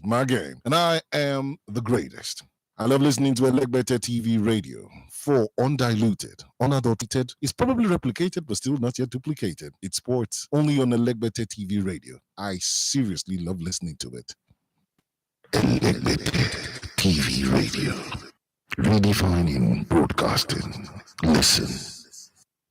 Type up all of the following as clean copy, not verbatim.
It's my game, and I am the greatest. I love listening to Elegbetter TV radio. For undiluted, unadulterated, it's probably replicated but still not yet duplicated. It's sports only on Elegbetter TV radio. I seriously love listening to it. Elegbetter TV radio. Redefining broadcasting. Listen.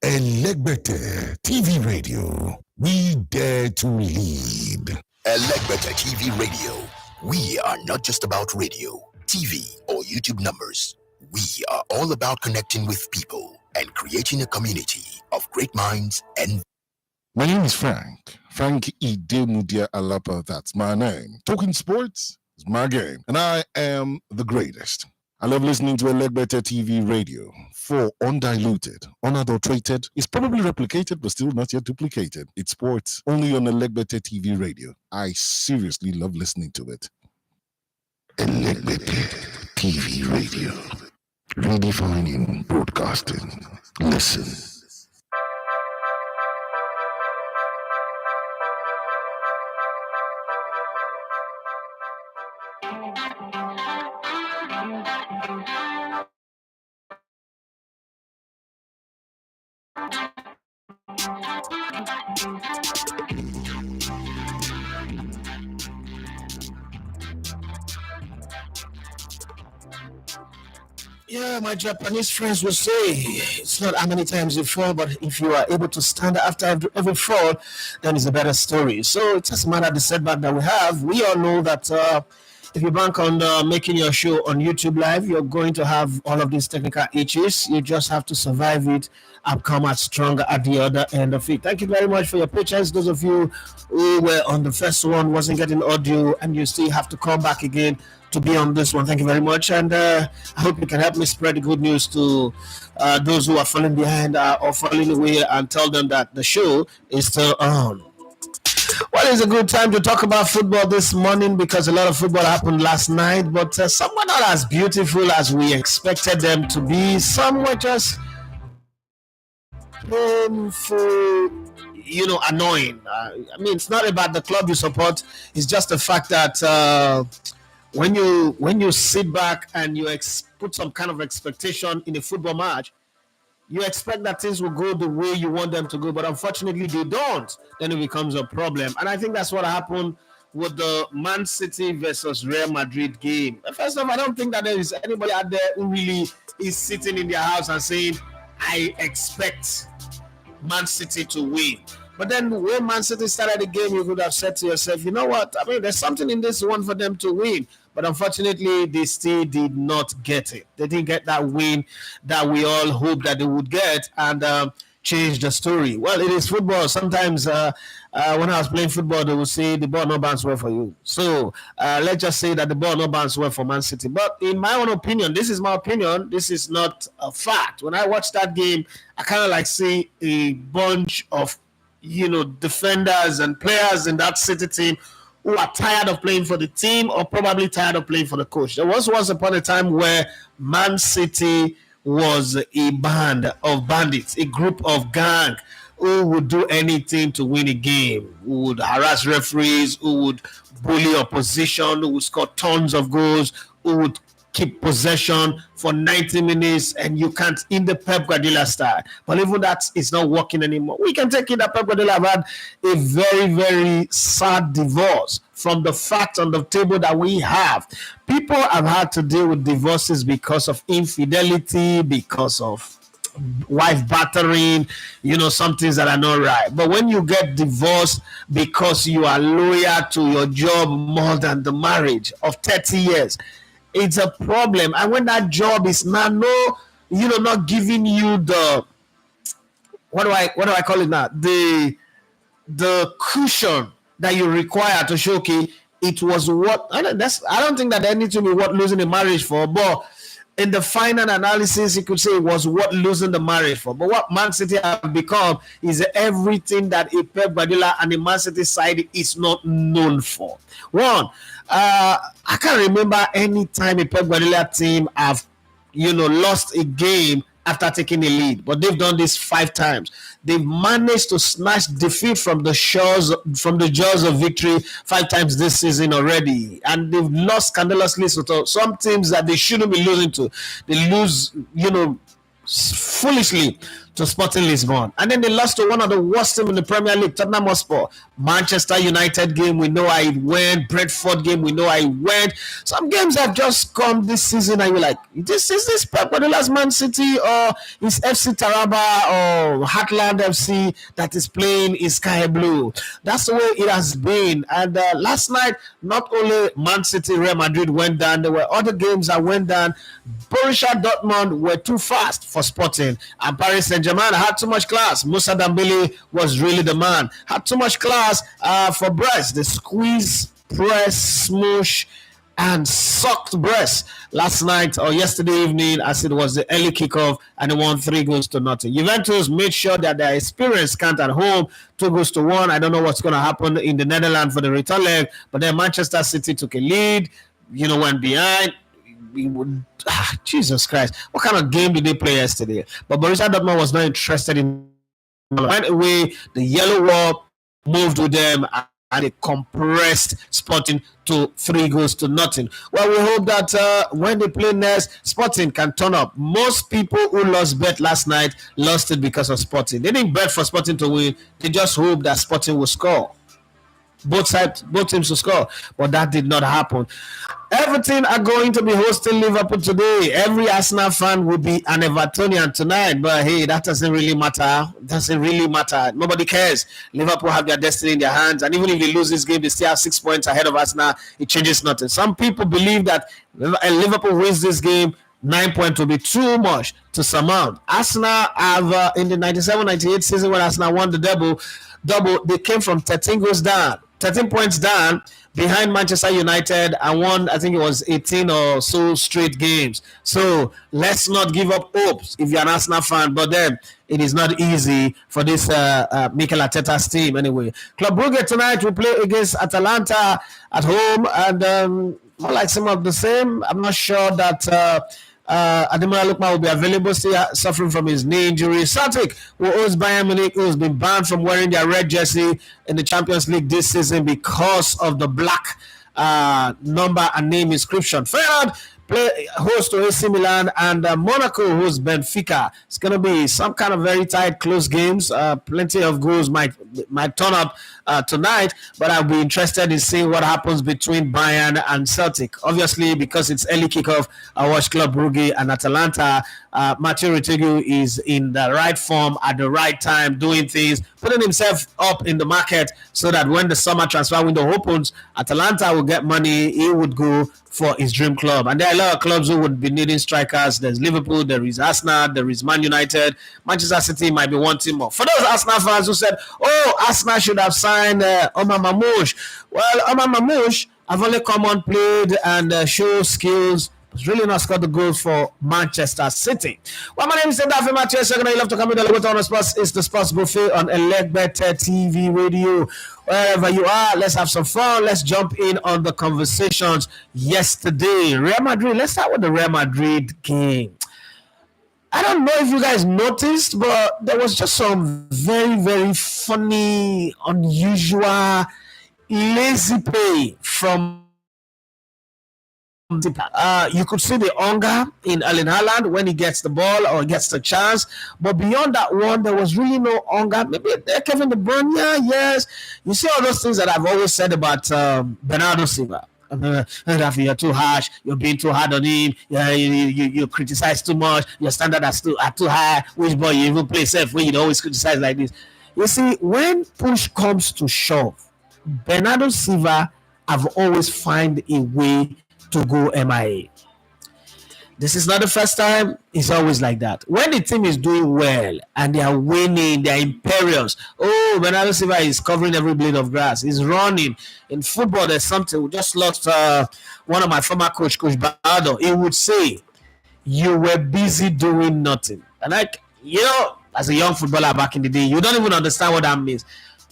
Elegbetter TV radio. We dare to lead. Elegbetter TV radio. We are not just about radio, TV, or YouTube numbers. We are all about connecting with people and creating a community of great minds and... My name is Frank Idemudia Alapa, that's my name. Talking sports is my game, and I am the greatest. I love listening to Elegbetter TV radio. For undiluted, unadulterated, it's probably replicated but still not yet duplicated. It's sports only on Elegbetter TV radio. I seriously love listening to it. Elegbetter TV radio. Redefining broadcasting. Listen. Yeah, my Japanese friends will say it's not how many times you fall, but if you are able to stand after every fall, then it's a better story. So it doesn't matter the setback that we have. We all know that if you bank on making your show on YouTube Live, you're going to have all of these technical issues. You just have to survive it and come out stronger at the other end of it. Thank you very much for your patience. Those of you who were on the first one, wasn't getting audio, and you still have to come back again to be on this one. Thank you very much, and I hope you can help me spread the good news to those who are falling behind or falling away, and tell them that the show is still on. Well, it's a good time to talk about football this morning because a lot of football happened last night, but some were not as beautiful as we expected them to be. Some were just painful, annoying. I mean, it's not about the club you support. It's just the fact that when you sit back and you put some kind of expectation in a football match, you expect that things will go the way you want them to go, but unfortunately they don't. Then it becomes a problem. And I think that's what happened with the Man City versus Real Madrid game. First of all, I don't think that there is anybody out there who really is sitting in their house and saying, I expect Man City to win. But then when Man City started the game, you could have said to yourself, you know what? I mean, there's something in this one for them to win. But unfortunately, they still did not get it. They didn't get that win that we all hoped that they would get and change the story. Well, it is football. Sometimes when I was playing football, they would say the ball no bounce well for you. So let's just say that the ball no bounce well for Man City. But in my own opinion, this is my opinion. This is not a fact. When I watch that game, I kind of like see a bunch of defenders and players in that City team who are tired of playing for the team or probably tired of playing for the coach. There was once upon a time where Man City was a band of bandits, a group of gang who would do anything to win a game, who would harass referees, who would bully opposition, who would score tons of goals, who would keep possession for 90 minutes, and you can't in the Pep Guardiola style. But even that is not working anymore. We can take it that Pep Guardiola have had a very, very sad divorce from the fact on the table that we have. People have had to deal with divorces because of infidelity, because of wife battering, some things that are not right. But when you get divorced because you are loyal to your job more than the marriage of 30 years, it's a problem. And when that job is not giving you the what do I call it now? The cushion that you require to show, okay, it was what I don't think that anything is worth losing a marriage for, but in the final analysis, you could say it was worth losing the marriage for. But what Man City have become is everything that a Pep Guardiola and the Man City side is not known for. One, I can't remember any time a Pep Guardiola team have, lost a game after taking a lead, but they've done this 5 times. They've managed to snatch defeat from the jaws of victory 5 times this season already, and they've lost scandalously to some teams that they shouldn't be losing to. They lose, foolishly to Sporting Lisbon, and then they lost to one of the worst teams in the Premier League, Tottenham Hotspur. Manchester United game, we know I went. Brentford game, we know I went. Some games have just come this season, and you're like, is this Pep Guardiola's Man City, or is FC Taraba or Heartland FC that is playing in sky blue? That's the way it has been. And last night, not only Man City, Real Madrid went down, there were other games that went down. Borussia Dortmund were too fast for Sporting, and Paris Saint-Germain had too much class. Moussa Dembele was really the man. Had too much class for Brest. They squeeze, press, smoosh, and sucked Brest last night or yesterday evening, as it was the early kickoff, and they won 3-0. Juventus made sure that their experience count at home, 2-1. I don't know what's going to happen in the Netherlands for the return leg, but then Manchester City took a lead, went behind. Jesus Christ, what kind of game did they play yesterday? But Borussia Dortmund was not interested in. Went away, the yellow wall moved with them, and they compressed Sporting to 3-0. Well, we hope that when they play next, Sporting can turn up. Most people who lost bet last night lost it because of Sporting. They didn't bet for Sporting to win. They just hoped that Sporting will score. Both teams to score, but that did not happen. Everton are going to be hosting Liverpool today. Every Arsenal fan will be an Evertonian tonight, but hey, that doesn't really matter. Nobody cares. Liverpool have their destiny in their hands, and even if they lose this game, they still have 6 points ahead of Arsenal. It changes nothing. Some people believe that Liverpool wins this game, 9 points will be too much to surmount. Arsenal have in the 97-98 season when Arsenal won the double, they came from 13 points down behind Manchester United and won, I think it was 18 or so straight games. So let's not give up hopes if you're an Arsenal fan, but then it is not easy for this Mikel Arteta's team anyway. Club Brugge tonight will play against Atalanta at home, and more like some of the same. I'm not sure that Ademola Lookman will be available, still suffering from his knee injury. Celtic will host Bayern Munich, who has been banned from wearing their red jersey in the Champions League this season because of the black number and name inscription. Feyenoord play host to AC Milan, and Monaco hosts Benfica. It's going to be some kind of very tight, close games. Plenty of goals might turn up tonight, but I'll be interested in seeing what happens between Bayern and Celtic. Obviously, because it's early kickoff, I watch Club Brugge and Atalanta. Matteo Retegui is in the right form at the right time, doing things, putting himself up in the market so that when the summer transfer window opens, Atalanta will get money. He would go for his dream club. And there are a lot of clubs who would be needing strikers. There's Liverpool, there is Arsenal, there is Man United. Manchester City might be wanting more. For those Arsenal fans who said, Arsenal should have signed Omar Mamouche. Well, Omar Mamouche have only come on, played, and show skills. It's really not scored the goals for Manchester City. Well, my name is David Matthew. Second, you love to come in the on the sports. It's the Sports Buffet on Elecbetter TV Radio. Wherever you are, let's have some fun. Let's jump in on the conversations yesterday. Real Madrid. Let's start with the Real Madrid game. I don't know if you guys noticed, but there was just some very, very funny, unusual, lazy play from. You could see the hunger in Erling Haaland when he gets the ball or gets the chance, but beyond that one, there was really no hunger. Maybe Kevin De Bruyne, yes. You see all those things that I've always said about Bernardo Silva. Rafi, you're too harsh. You're being too hard on him. You criticize too much. Your standards are too high. Which boy you even play safe when you always criticize like this? You see, when push comes to shove, Bernardo Silva have always find a way to go MIA. This is not the first time. It's always like that. When the team is doing well and they are winning, they are imperious. Bernardo Silva is covering every blade of grass. He's running. In football, there's something. We just lost one of my former Coach Bardo. He would say, you were busy doing nothing. And as a young footballer back in the day, you don't even understand what that means.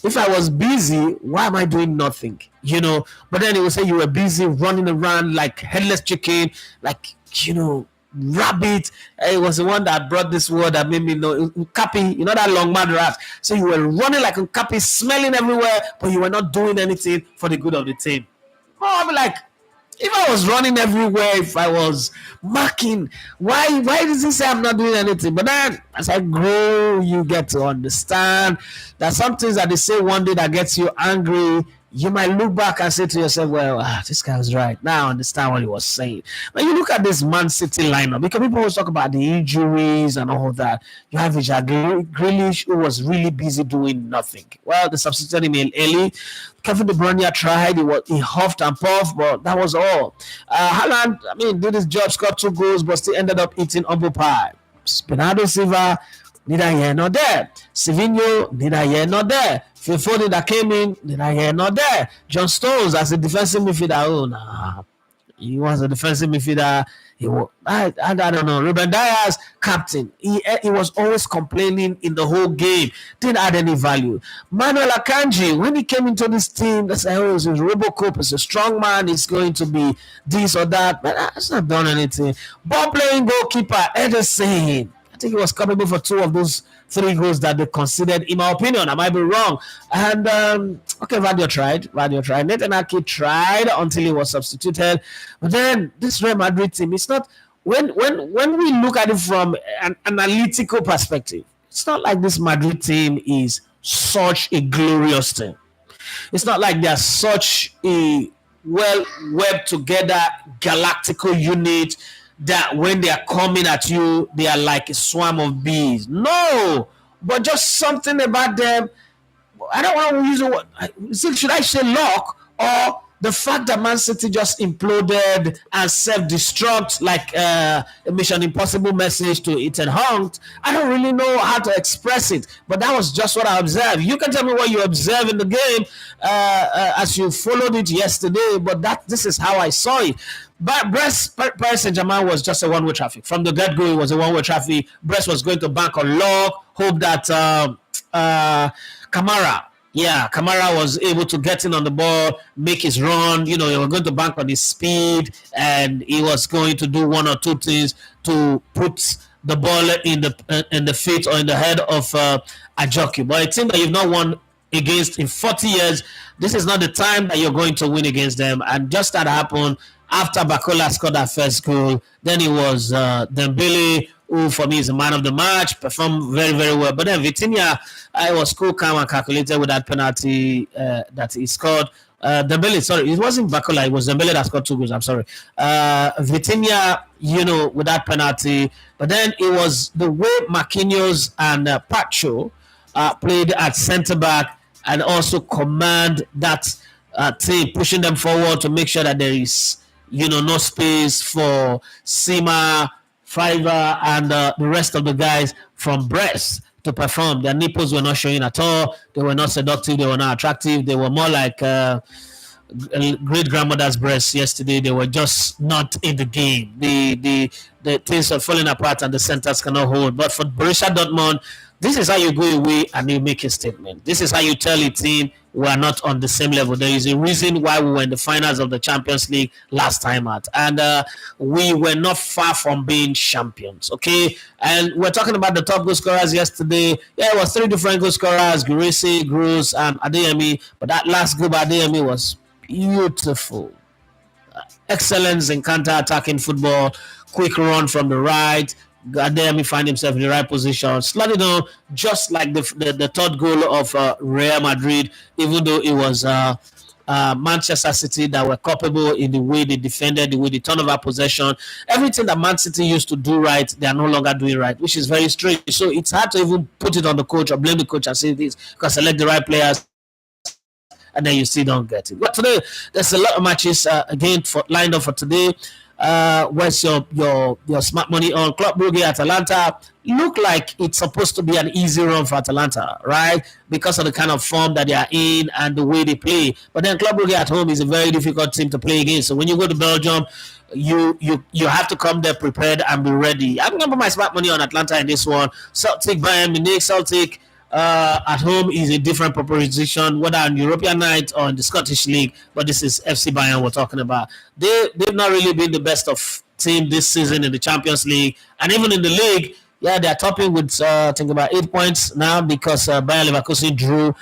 If I was busy, why am I doing nothing? But then he would say you were busy running around like headless chicken, like, rabbit. It was the one that brought this word that made me know Nkapi, you know that long mad rat. So you were running like Nkapi, smelling everywhere, but you were not doing anything for the good of the team. Oh, I'm like, if I was running everywhere, if I was marking, why does he say I'm not doing anything? But then as I grow, you get to understand that some things that they say one day that gets you angry, you might look back and say to yourself, well, this guy was right. Now I understand what he was saying. When you look at this Man City lineup, because people always talk about the injuries and all that, you have Grealish, who was really busy doing nothing. Well, they substituted him in early. Kevin De Bruyne tried, he huffed and puffed, but that was all. Haaland, did his job, scored 2 goals, but still ended up eating humble pie. Bernardo Silva, neither here nor there. Savinho, neither here nor there. Phil Foden that came in, neither here nor there. John Stones as a defensive midfielder, he was a defensive midfielder. I don't know. Ruben Dias, captain. He was always complaining in the whole game. Didn't add any value. Manuel Akanji, when he came into this team, they said, he's a Robocop, he's a strong man, he's going to be this or that. But that's not done anything. Ball playing goalkeeper, Ederson. I think he was capable for 2 of those 3 goals that they considered, in my opinion. I might be wrong. And, Vadio tried. Nathan Ake tried until he was substituted. But then this Real Madrid team, it's not, when we look at it from an analytical perspective, it's not like this Madrid team is such a glorious team. It's not like they're such a well-webbed together galactical unit that when they are coming at you, they are like a swarm of bees. No, but just something about them. I don't want to use the word. Should I say luck, or the fact that Man City just imploded and self-destruct like a Mission Impossible message to Ethan Hunt? I don't really know how to express it, but that was just what I observed. You can tell me what you observed in the game as you followed it yesterday, but this is how I saw it. But Paris Saint-Germain was just a one-way traffic. From the get-go, it was a one-way traffic. Brest was going to bank on luck, hope that Kamara was able to get in on the ball, make his run. They were going to bank on his speed, and he was going to do 1 or 2 things to put the ball in the feet or in the head of Ajoki. But a team that you've not won against in 40 years, this is not the time that you're going to win against them. And just that happened after Bakola scored that first goal. Then it was Dembele, who for me is the man of the match, performed very, very well. But then Vitinha, I was cool, calm, and calculated with that penalty that he scored. Dembele, sorry, it wasn't Bakola, it was Dembele that scored 2 goals, I'm sorry. Vitinha, with that penalty. But then it was the way Marquinhos and Pacho played at centre-back and also command that team, pushing them forward to make sure that there is, no space for Sima, Fiverr, and the rest of the guys from Brest to perform. Their nipples were not showing at all. They were not seductive. They were not attractive. They were more like great grandmother's breasts yesterday. They were just not in the game. The things are falling apart and the centers cannot hold. But for Borussia Dortmund, this is how you go away and you make a statement. This is how you tell a team we are not on the same level. There is a reason why we were in the finals of the Champions League last time out. And we were not far from being champions, okay? And we're talking about the top goal scorers yesterday. Yeah, it was 3 different goal scorers, Gurisi, Cruz, and Adeyemi. But that last goal by Adeyemi was beautiful. Excellence in counter-attacking football, quick run from the right. Adeyemi find himself in the right position, slotted on just like the third goal of Real Madrid, even though it was Manchester City that were culpable in the way they defended, the way they turnover possession. Everything that Man City used to do right, they are no longer doing right, which is very strange. So it's hard to even put it on the coach or blame the coach and say this, because select the right players and then you still don't get it. But today, there's a lot of matches lined up for today. Where's your smart money on? Club Brugge Atalanta look like it's supposed to be an easy run for Atalanta, right? Because of the kind of form that they are in and the way they play. But then Club Brugge at home is a very difficult team to play against. So when you go to Belgium, you have to come there prepared and be ready. I'm going to put my smart money on Atlanta in this one. Celtic, Bayern Munich. Celtic at home is a different proposition, whether on European night or in the Scottish League. But this is FC Bayern we're talking about. They've not really been the best of team this season in the Champions League and even in the league. Yeah, they're topping with I think about 8 points now because Bayer Leverkusen drew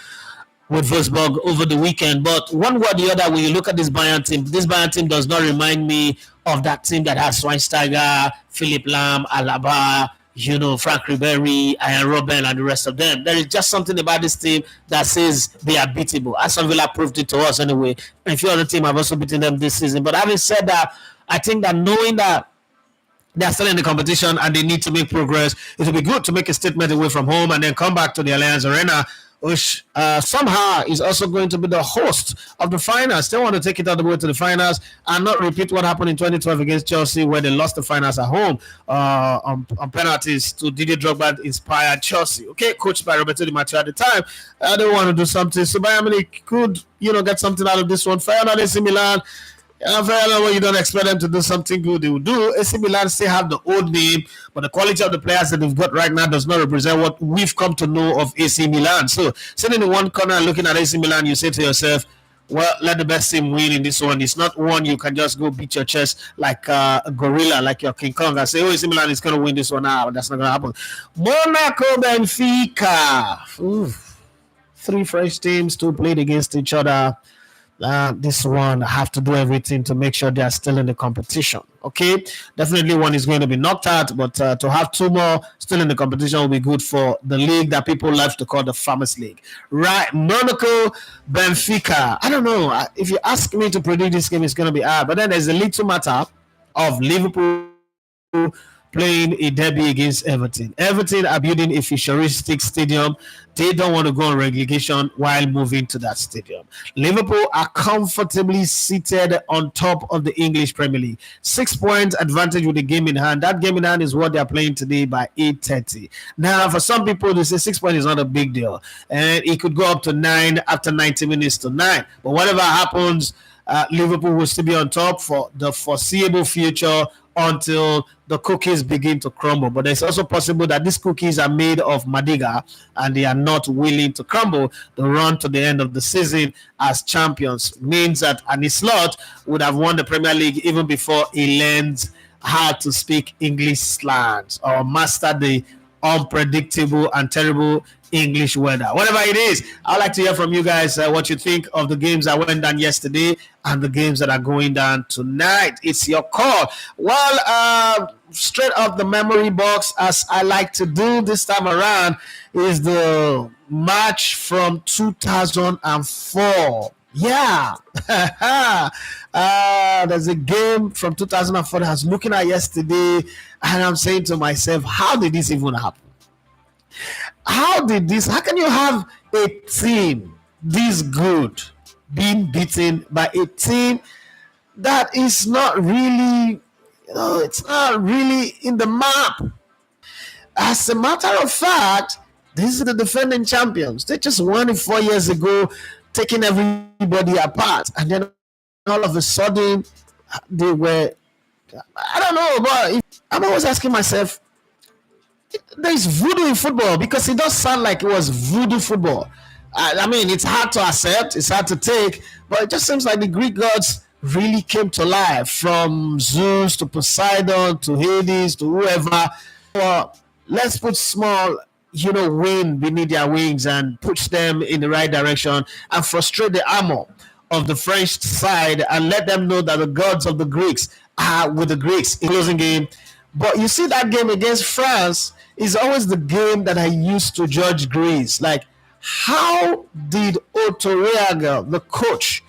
with Wolfsburg over the weekend. But one way or the other, when you look at this Bayern team does not remind me of that team that has Schweinsteiger, Philipp Lahm, Alaba, Frank Ribery, Ian Robben, and the rest of them. There is just something about this team that says they are beatable. Aston Villa proved it to us anyway. And a few other teams have also beaten them this season. But having said that, I think that knowing that they're still in the competition and they need to make progress, it will be good to make a statement away from home and then come back to the Allianz Arena, which somehow is also going to be the host of the finals. They want to take it all the way to the finals and not repeat what happened in 2012 against Chelsea, where they lost the finals at home on penalties to Didier Drogba-inspired Chelsea. Okay, coached by Roberto Di Matteo at the time. They want to do something. So Bayern Munich could, get something out of this one. Feyenoord, AC Milan. When you don't expect them to do something good, they will do. AC Milan still have the old name, but the quality of the players that they've got right now does not represent what we've come to know of AC Milan. So, sitting in one corner looking at AC Milan, you say to yourself, well, let the best team win in this one. It's not one you can just go beat your chest like a gorilla, like your King Kong, and say, AC Milan is going to win this one now. That's not going to happen. Monaco, Benfica. Oof. 3 French teams, 2 played against each other. This one have to do everything to make sure they are still in the competition. Okay, definitely one is going to be knocked out, but to have 2 more still in the competition will be good for the league that people love to call the Farmers League. Right, Monaco, Benfica. I don't know. If you ask me to predict this game, it's going to be hard. But then there's a little matter of Liverpool playing a derby against Everton. Everton are building a futuristic stadium. They don't want to go on relegation while moving to that stadium. Liverpool are comfortably seated on top of the English Premier League. 6 points advantage with the game in hand. That game in hand is what they're playing today by 8:30. Now, for some people, they say 6 points is not a big deal. And it could go up to 9 after 90 minutes to 9. But whatever happens, Liverpool will still be on top for the foreseeable future until the cookies begin to crumble. But it's also possible that these cookies are made of Madiga and they are not willing to crumble. The run to the end of the season as champions means that Arne Slot would have won the Premier League even before he learned how to speak English slangs or master the unpredictable and terrible English weather. Whatever it is, I'd like to hear from you guys what you think of the games that went down yesterday and the games that are going down tonight. It's your call. Well, straight off the memory box, as I like to do this time around, is the match from 2004. Yeah. There's a game from 2004 that I was looking at yesterday, and I'm saying to myself, how did this even happen? How can you have a team this good being beaten by a team that is not really, it's not really in the map? As a matter of fact, this is the defending champions. They just won it 4 years ago, taking everybody apart. And then all of a sudden, they were, I don't know, but I'm always asking myself, there's voodoo in football, because it does sound like it was voodoo football. I mean, it's hard to accept, it's hard to take, but it just seems like the Greek gods really came to life, from Zeus to Poseidon to Hades to whoever. Well, let's put small, wind beneath their wings and push them in the right direction and frustrate the armor of the French side and let them know that the gods of the Greeks are with the Greeks in closing game. But you see, that game against France is always the game that I used to judge Greece. Like, how did Otto Reagel, the coach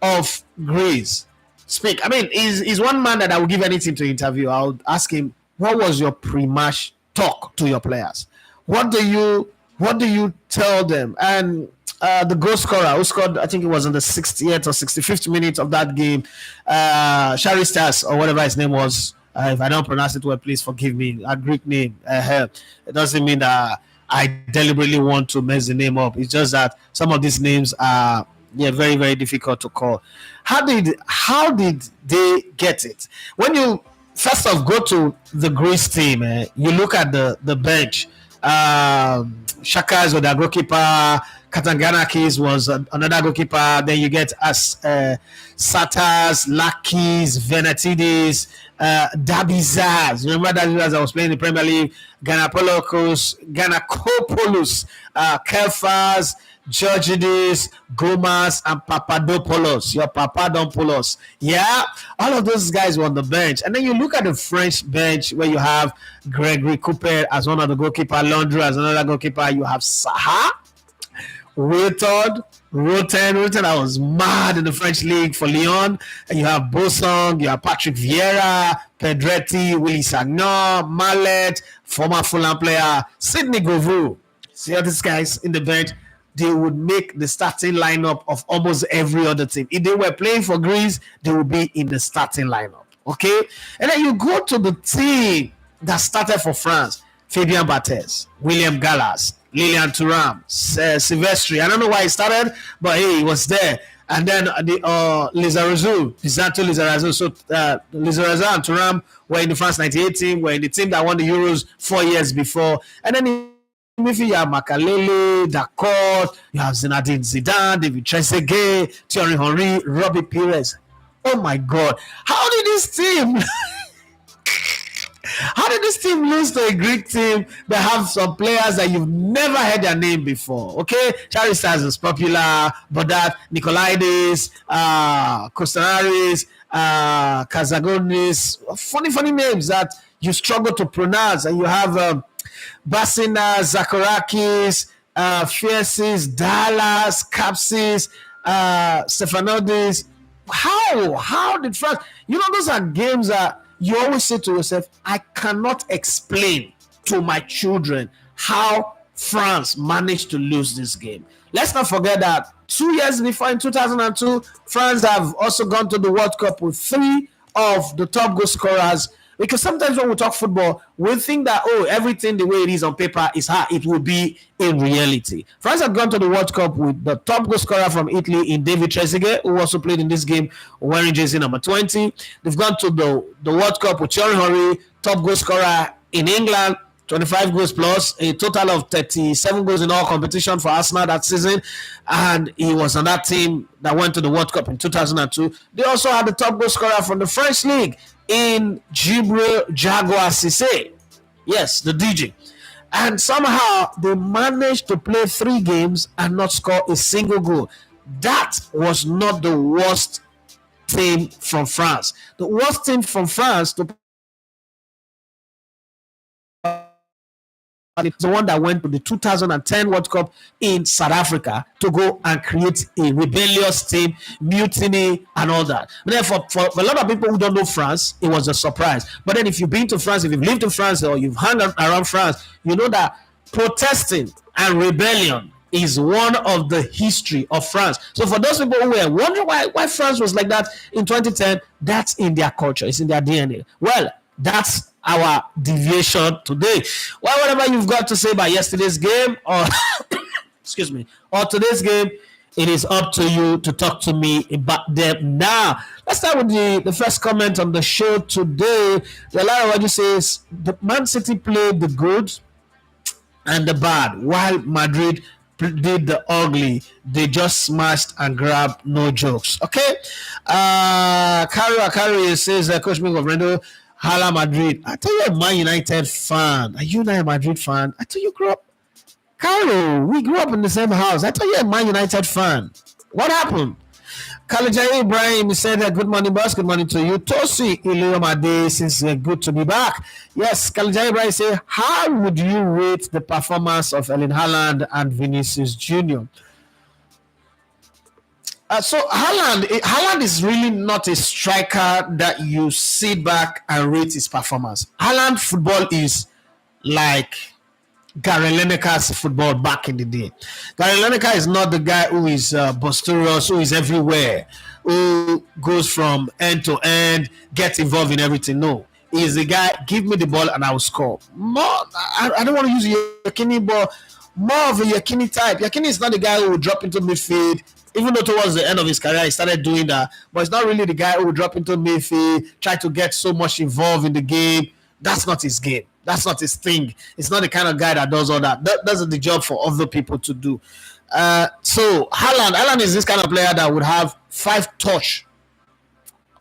of Greece, speak? I mean, he's one man that I would give anything to interview. I would ask him, what was your pre-match talk to your players? What do you tell them? And the goal scorer who scored, I think it was in the 60th or 65th minute of that game, Charistas, or whatever his name was. If I don't pronounce it well, please forgive me. A Greek name. It doesn't mean that I deliberately want to mess the name up. It's just that some of these names are very, very difficult to call. How did they get it? When you first off go to the Greece team, you look at the bench. Shaka is with their goalkeeper. Katanganakis was another goalkeeper. Then you get Satas, Lakis, Venatidis, Dabizaz. Remember Dabizaz? I was playing in the Premier League. Ganapolokos, Kelfas, Georgides, Gomas, and Papadopoulos. Your Papadopoulos. Yeah, all of those guys were on the bench. And then you look at the French bench where you have Gregory Cooper as one of the goalkeeper, Landry as another goalkeeper. You have Saha, Roten. I was mad in the French league for Lyon. And you have Bossong, you have Patrick Vieira, Pedretti, Willy Sagnon, Mallet, former Fulham player, Sidney Govou. See all these guys in the bench. They would make the starting lineup of almost every other team. If they were playing for Greece, they would be in the starting lineup. Okay? And then you go to the team that started for France. Fabien Barthez, William Gallas, Lilian Thuram, Silvestri. I don't know why he started, but hey, he was there. And then Lizarazu, Pisanto Lizarazu. So Lizarazu and Thuram were in the France 98 team, were in the team that won the Euros 4 years before. And then you have Makalele, Dacourt, you have Zinedine Zidane, David Trezeguet, Thierry Henry, Robbie Pires. Oh my God. How did this team lose to a Greek team that have some players that you've never heard their name before? Okay, Charistas is popular, but that Nicolaides, Kostanaris, Kazagonis, funny names that you struggle to pronounce, and you have Bassina, Zacharakis, Fierces, Dallas, Capsis, Stefanodis. How did France? You know, those are games that you always say to yourself, I cannot explain to my children how France managed to lose this game. Let's not forget that 2 years before, in 2002, France have also gone to the World Cup with 3 of the top goal scorers. Because sometimes when we talk football, we think that, everything the way it is on paper is how it will be in reality. France have gone to the World Cup with the top goal scorer from Italy in David Trezeguet, who also played in this game wearing jersey number 20. They've gone to the World Cup with Thierry Henry, top goal scorer in England, 25 goals plus, a total of 37 goals in all competition for Arsenal that season. And he was on that team that went to the World Cup in 2002. They also had the top goal scorer from the French league in Djibril Jaguar Cissé. Yes, the DJ. And somehow they managed to play 3 games and not score a single goal. That was not the worst team from France. The worst team from France to the one that went to the 2010 World Cup in South Africa to go and create a rebellious team, mutiny, and all that. But then for a lot of people who don't know France, it was a surprise. But then if you've been to France, if you've lived in France, or you've hung around France, you know that protesting and rebellion is one of the history of France. So for those people who were wondering why France was like that in 2010, that's in their culture. It's in their DNA. Well, that's our deviation today. Well, whatever you've got to say about yesterday's game or excuse me, or today's game, it is up to you to talk to me about them now. Let's start with the first comment on the show today. The line what you says, the Man City played the good and the bad, while Madrid did the ugly. They just smashed and grabbed, no jokes. Okay. Carrie says, Coach Mingo Brendo, Hala Madrid. I thought you're a Man United fan. Are you not a Madrid fan? I thought you grew up. Carlo, we grew up in the same house. I thought you're a Man United fan. What happened? Kalajai Ibrahim said, good morning, boss. Good morning to you. Tosi Iliyomade says, good to be back. Yes, Kalajai Ibrahim said, how would you rate the performance of Erling Haaland and Vinicius Jr.? So Haaland is really not a striker that you sit back and rate his performance. Haaland football is like Gary Lineker's football back in the day. Gary Lineker is not the guy who is boisterous, who is everywhere, who goes from end to end, gets involved in everything. No, he's the guy, give me the ball and I will score. I don't want to use Yakini, but more of a Yakini type. Yakini is not the guy who will drop into midfield. Even though towards the end of his career, he started doing that. But it's not really the guy who will drop into midfield, try to get so much involved in the game. That's not his game. That's not his thing. It's not the kind of guy that does all that. That's the job for other people to do. So Haaland is this kind of player that would have 5 touch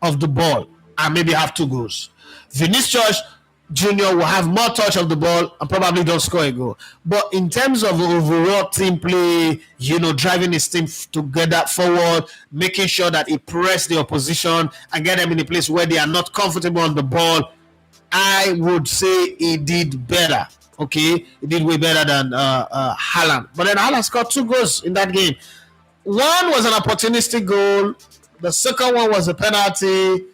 of the ball and maybe have 2 goals. Vinicius Junior will have more touch of the ball and probably don't score a goal. But in terms of overall team play, driving his team together forward, making sure that he press the opposition and get them in a place where they are not comfortable on the ball, I would say he did better. Okay, he did way better than Haaland. But then Haaland scored 2 goals in that game. One was an opportunistic goal. The second one was a penalty.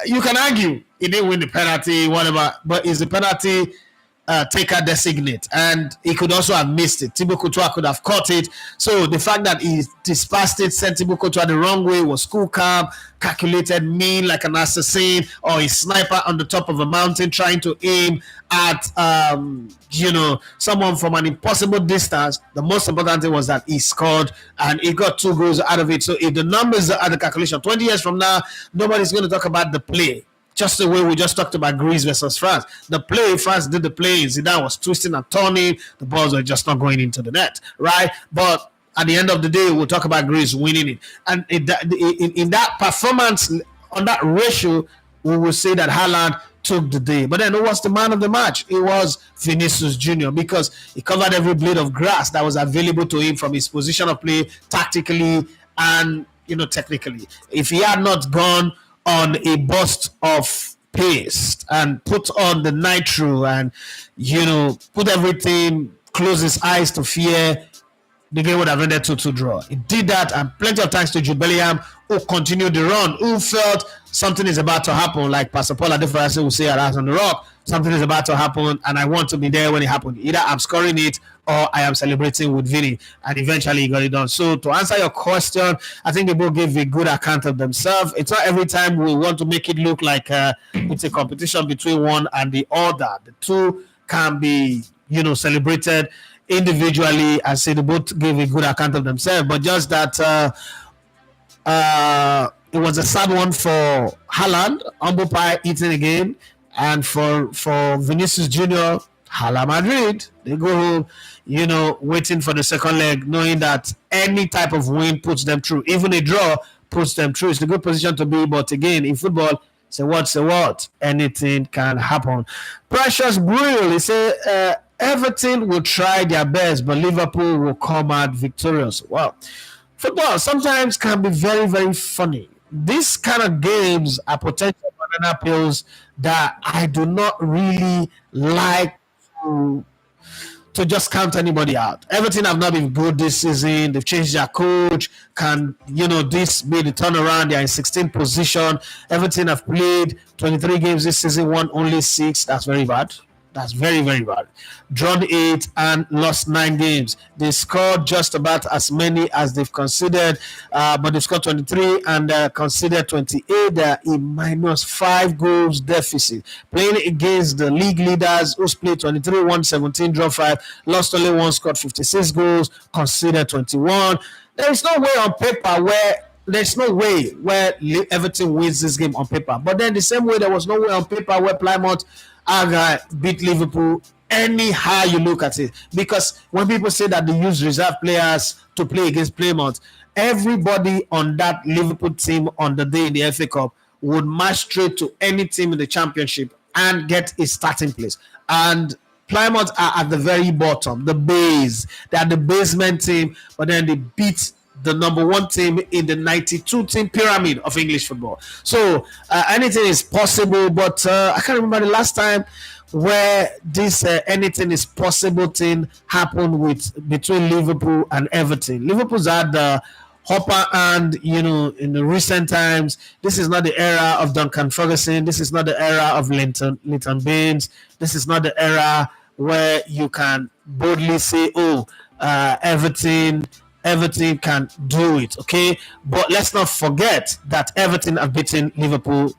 You can argue he didn't win the penalty, whatever, but he's the penalty taker designate, and he could also have missed it. Thibaut Courtois could have caught it. So the fact that he dispersed it, sent Thibaut Courtois the wrong way, was cool, calm, calculated, mean like an assassin or a sniper on the top of a mountain trying to aim at someone from an impossible distance. The most important thing was that he scored and he got 2 goals out of it. So if the numbers are the calculation, 20 years from now, nobody's going to talk about the play. Just the way we just talked about Greece versus France. The play, France did the play. Zidane was twisting and turning. The balls were just not going into the net, right? But at the end of the day, we'll talk about Greece winning it. And in that performance, on that ratio, we will say that Haaland took the day. But then who was the man of the match? It was Vinicius Junior, because he covered every blade of grass that was available to him from his position of play, tactically and technically. If he had not gone on a burst of pace and put on the nitro and put everything, close his eyes to fear, the game would have ended 2-2 draw. He did that, and plenty of times to Jude Bellingham, who continued the run, who felt something is about to happen, like Pastor Paul Adefarasi will say at House on the Rock, something is about to happen and I want to be there when it happened. Either I'm scoring it or I am celebrating with Vinny, and eventually he got it done. So to answer your question, I think they both gave a good account of themselves. It's not every time we want to make it look like it's a competition between one and the other. The two can be, celebrated individually. I say they both gave a good account of themselves, but just that it was a sad one for Haaland, humble pie eating again, and for Vinicius Junior, Hala Madrid, they go home, waiting for the second leg, knowing that any type of win puts them through. Even a draw puts them through. It's a good position to be, but again, in football, say what? Anything can happen. Precious Brill, he said, Everton will try their best, but Liverpool will come out victorious. Wow. Football sometimes can be very, very funny. These kind of games are potential banana peels that I do not really like to just count anybody out. Everton have not been good this season. They've changed their coach. Can this be the turnaround? They're in 16th position. Everton have played 23 games this season, won only 6. That's very bad. That's very, very bad. Drawn 8 and lost 9 games. They scored just about as many as they've conceded, but they've scored 23 and conceded 28. They're in -5 goals deficit. Playing against the league leaders, who's played 23, won 17, draw 5, lost only 1, scored 56 goals, conceded 21. There is no way on paper where Everton wins this game on paper. But then the same way there was no way on paper where Plymouth beat Liverpool, anyhow you look at it. Because when people say that they use reserve players to play against Plymouth, everybody on that Liverpool team on the day in the FA Cup would march straight to any team in the Championship and get a starting place. And Plymouth are at the very bottom, the base. They are the basement team, but then they beat the number 1 team in the 92-team pyramid of English football. So anything is possible, but I can't remember the last time where this anything is possible thing happened between Liverpool and Everton. Liverpool's had the upper hand, in the recent times. This is not the era of Duncan Ferguson. This is not the era of Linton Baines. This is not the era where you can boldly say, Everton can do it, okay? But let's not forget that Everton have beaten Liverpool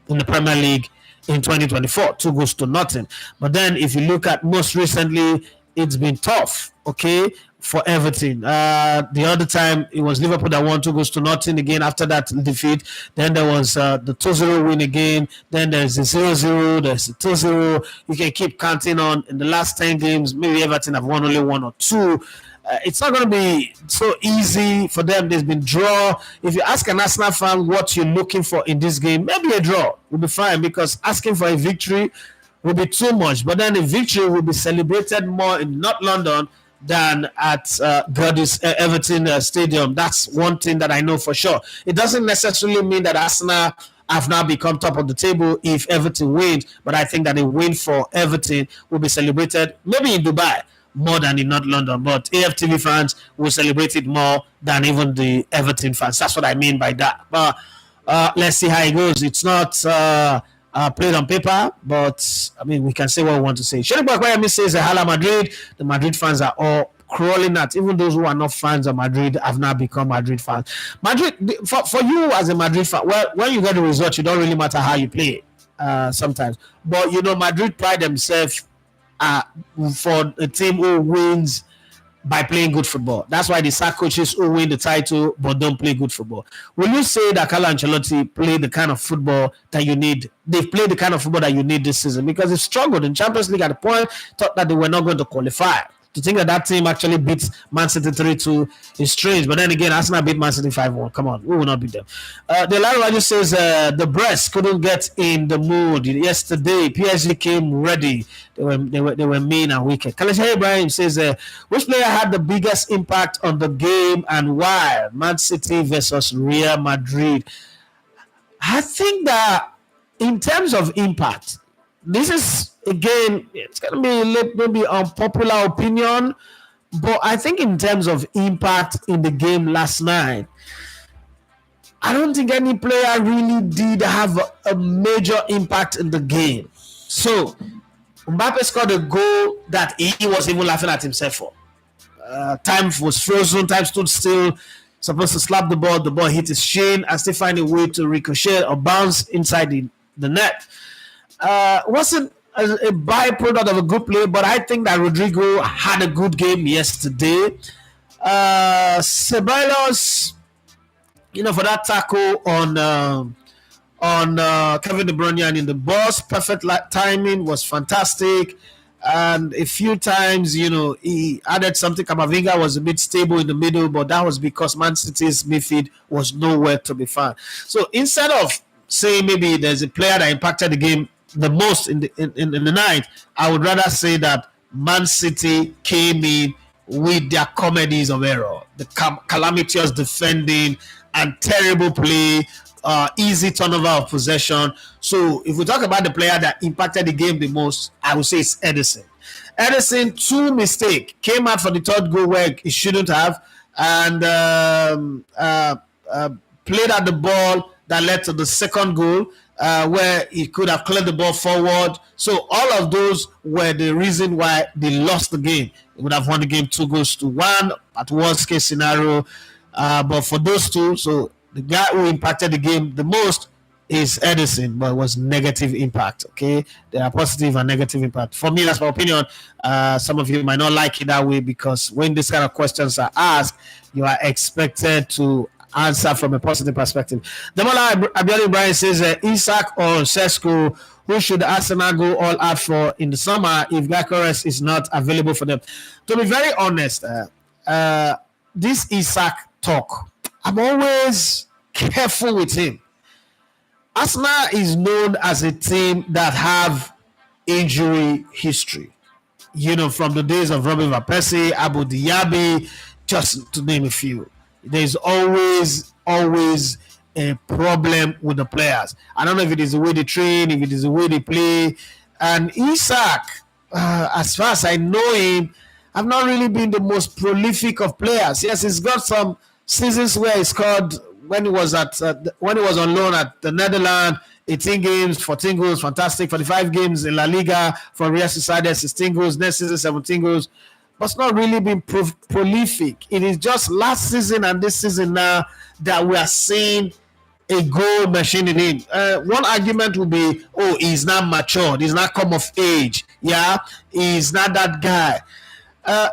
in the Premier League in 2024, 2-0. But then if you look at most recently, it's been tough, okay, for Everton. The other time, it was Liverpool that won 2-0 again after that defeat. Then there was the 2-0 win again. Then there's a 0-0, there's a 2-0. You can keep counting on. In the last 10 games, maybe Everton have won only 1 or 2. It's not going to be so easy for them. There's been draw. If you ask an Arsenal fan what you're looking for in this game, maybe a draw will be fine, because asking for a victory will be too much. But then a victory will be celebrated more in North London than at Everton Stadium. That's one thing that I know for sure. It doesn't necessarily mean that Arsenal have now become top of the table if Everton wins, but I think that a win for Everton will be celebrated maybe in Dubai more than in North London, but AFTV fans will celebrate it more than even the Everton fans. That's what I mean by that. But let's see how it goes. It's not played on paper, but I mean, we can say what we want to say. Shane Bakwayemi says, Hala Madrid. The Madrid fans are all crawling at. Even those who are not fans of Madrid have now become Madrid fans. Madrid, for you as a Madrid fan, well, when you get the result, it don't really matter how you play sometimes. But, Madrid pride themselves for a team who wins by playing good football. That's why the sack coaches who win the title but don't play good football. Will you say that Carlo Ancelotti played the kind of football that you need? They've played the kind of football that you need this season, because they've struggled in Champions League at the point, thought that they were not going to qualify. To think that team actually beats Man City 3-2 is strange. But then again, Arsenal beat Man City 5-1. Come on, we will not beat them. The Larry says the Brest couldn't get in the mood yesterday. PSG came ready. They were mean and wicked. Kaleshi Ibrahim says which player had the biggest impact on the game and why? Man City versus Real Madrid. I think that in terms of impact, this is, again, it's going to be maybe unpopular opinion, but I think in terms of impact in the game last night, I don't think any player really did have a major impact in the game. So, Mbappe scored a goal that he was even laughing at himself for. Time was frozen, time stood still, supposed to slap the ball hit his shin and still find a way to ricochet or bounce inside the net. Wasn't a byproduct of a good play, but I think that Rodrigo had a good game yesterday. Ceballos, for that tackle on Kevin De Bruyne and in the box, perfect timing, was fantastic. And a few times, he added something. Camavinga was a bit stable in the middle, but that was because Man City's midfield was nowhere to be found. So instead of saying maybe there's a player that impacted the game the most in the night, I would rather say that Man City came in with their comedies of error, the calamitous defending and terrible play, easy turnover of possession. So if we talk about the player that impacted the game the most, I would say it's Ederson. Ederson, 2 mistakes, came out for the third goal where he shouldn't have, and played at the ball that led to the second goal, where he could have cleared the ball forward. So all of those were the reason why they lost the game. They would have won the game 2-1 at worst case scenario. But for those two, so the guy who impacted the game the most is Ederson, but it was negative impact. Okay, there are positive and negative impact. For me, that's my opinion. Some of you might not like it that way, because when this kind of questions are asked, you are expected to answer from a positive perspective. Demola Abiodun Brian says Isak or Sesko, who should Arsenal go all out for in the summer if Gyökeres is not available for them? To be very honest, this Isak talk, I'm always careful with him. Arsenal is known as a team that have injury history. From the days of Robin Van Persie, Abu Diaby, just to name a few. There's always a problem with the players. I don't know if it is the way they train, if it is the way they play. And Isak, as far as I know him, I've not really been the most prolific of players. Yes, he's got some seasons where he scored when he was on loan at the Netherlands, 18 games, 14 goals, fantastic. 45 games in La Liga for Real Sociedad, 16 goals. Next season, 17 goals. But it's not really been prolific. It is just last season and this season now that we are seeing a goal machine in him. One argument would be, he's not matured. He's not come of age. Yeah, he's not that guy.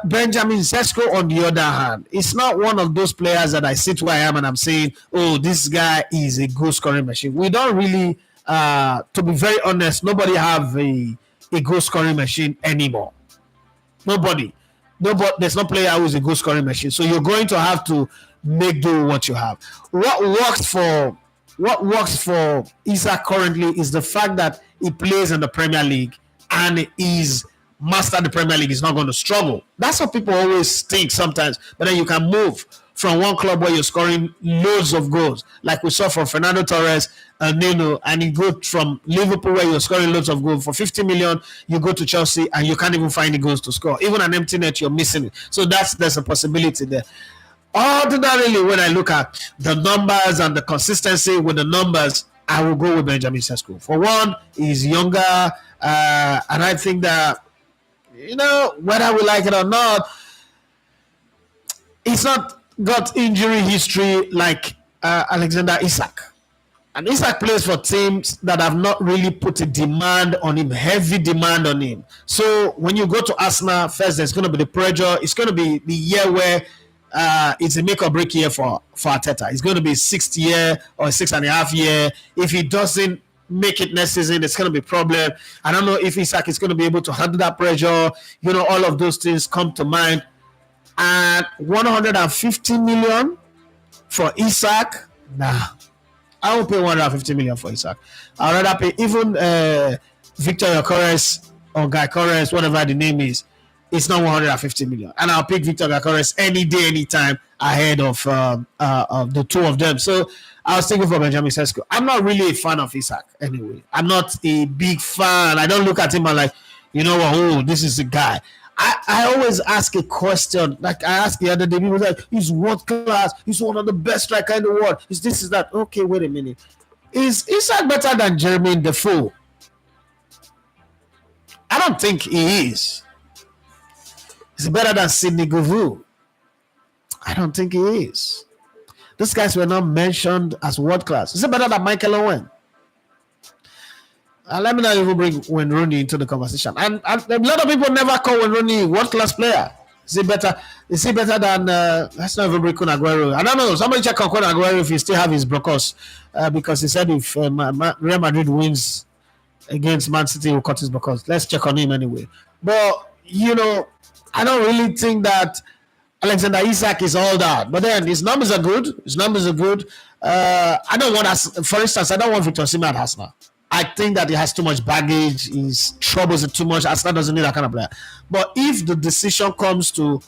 Benjamin Sesko, on the other hand, it's not one of those players that I sit where I am and I'm saying, this guy is a goal scoring machine. We don't really, to be very honest, nobody have a goal scoring machine anymore. Nobody but there's no player who is a goal scoring machine. So you're going to have to make do what you have. What works for Isak currently is the fact that he plays in the Premier League and he's mastered the Premier League. He's not going to struggle. That's what people always think sometimes. But then you can move from one club where you're scoring loads of goals, like we saw from Fernando Torres and Nuno, and you go from Liverpool where you're scoring loads of goals for 50 million, you go to Chelsea and you can't even find the goals to score. Even an empty net, you're missing it. So there's a possibility there. Ordinarily, when I look at the numbers and the consistency with the numbers, I will go with Benjamin Sesko. For one, he's younger, and I think that, whether we like it or not, he's not got injury history like Alexander Isak. And Isak plays for teams that have not really put a demand on him, heavy demand on him. So when you go to Arsenal, first there's going to be the pressure. It's going to be the year where it's a make or break year for Arteta. It's going to be 6th year or 6.5 year. If he doesn't make it next season, it's going to be a problem. I don't know if Isak is going to be able to handle that pressure. All of those things come to mind. And 150 million for Isak? Nah. I won't pay 150 million for Isak. I'd rather pay even Victor Gyökeres or Gyökeres, whatever the name is. It's not 150 million. And I'll pick Victor Gyökeres any day, anytime ahead of the two of them. So I was thinking for Benjamin Sesko. I'm not really a fan of Isak anyway. I'm not a big fan. I don't look at him and like, this is the guy. I always ask a question, like I asked the other day, people like, he's world class, he's one of the best striker in the world, is this, is that. Okay, wait a minute. Is Isak better than Jermaine Defoe? I don't think he is. Is he better than Sidney Govou? I don't think he is. These guys were not mentioned as world class. Is it better than Michael Owen? Let me not even bring Wayne Rooney into the conversation. And a lot of people never call Wayne Rooney a world-class player. Is he better than, let's not even bring Kun Aguero. I don't know. Somebody check on Kun Aguero if he still have his brocos. Because he said if Real Madrid wins against Man City, he will cut his brocos. Let's check on him anyway. But, I don't really think that Alexander Isak is all that. But then his numbers are good. I don't want, for instance, I don't want Victor Osimhen at Arsenal. I think that he has too much baggage. He troubles it too much. Arsenal doesn't need that kind of player. But if the decision comes to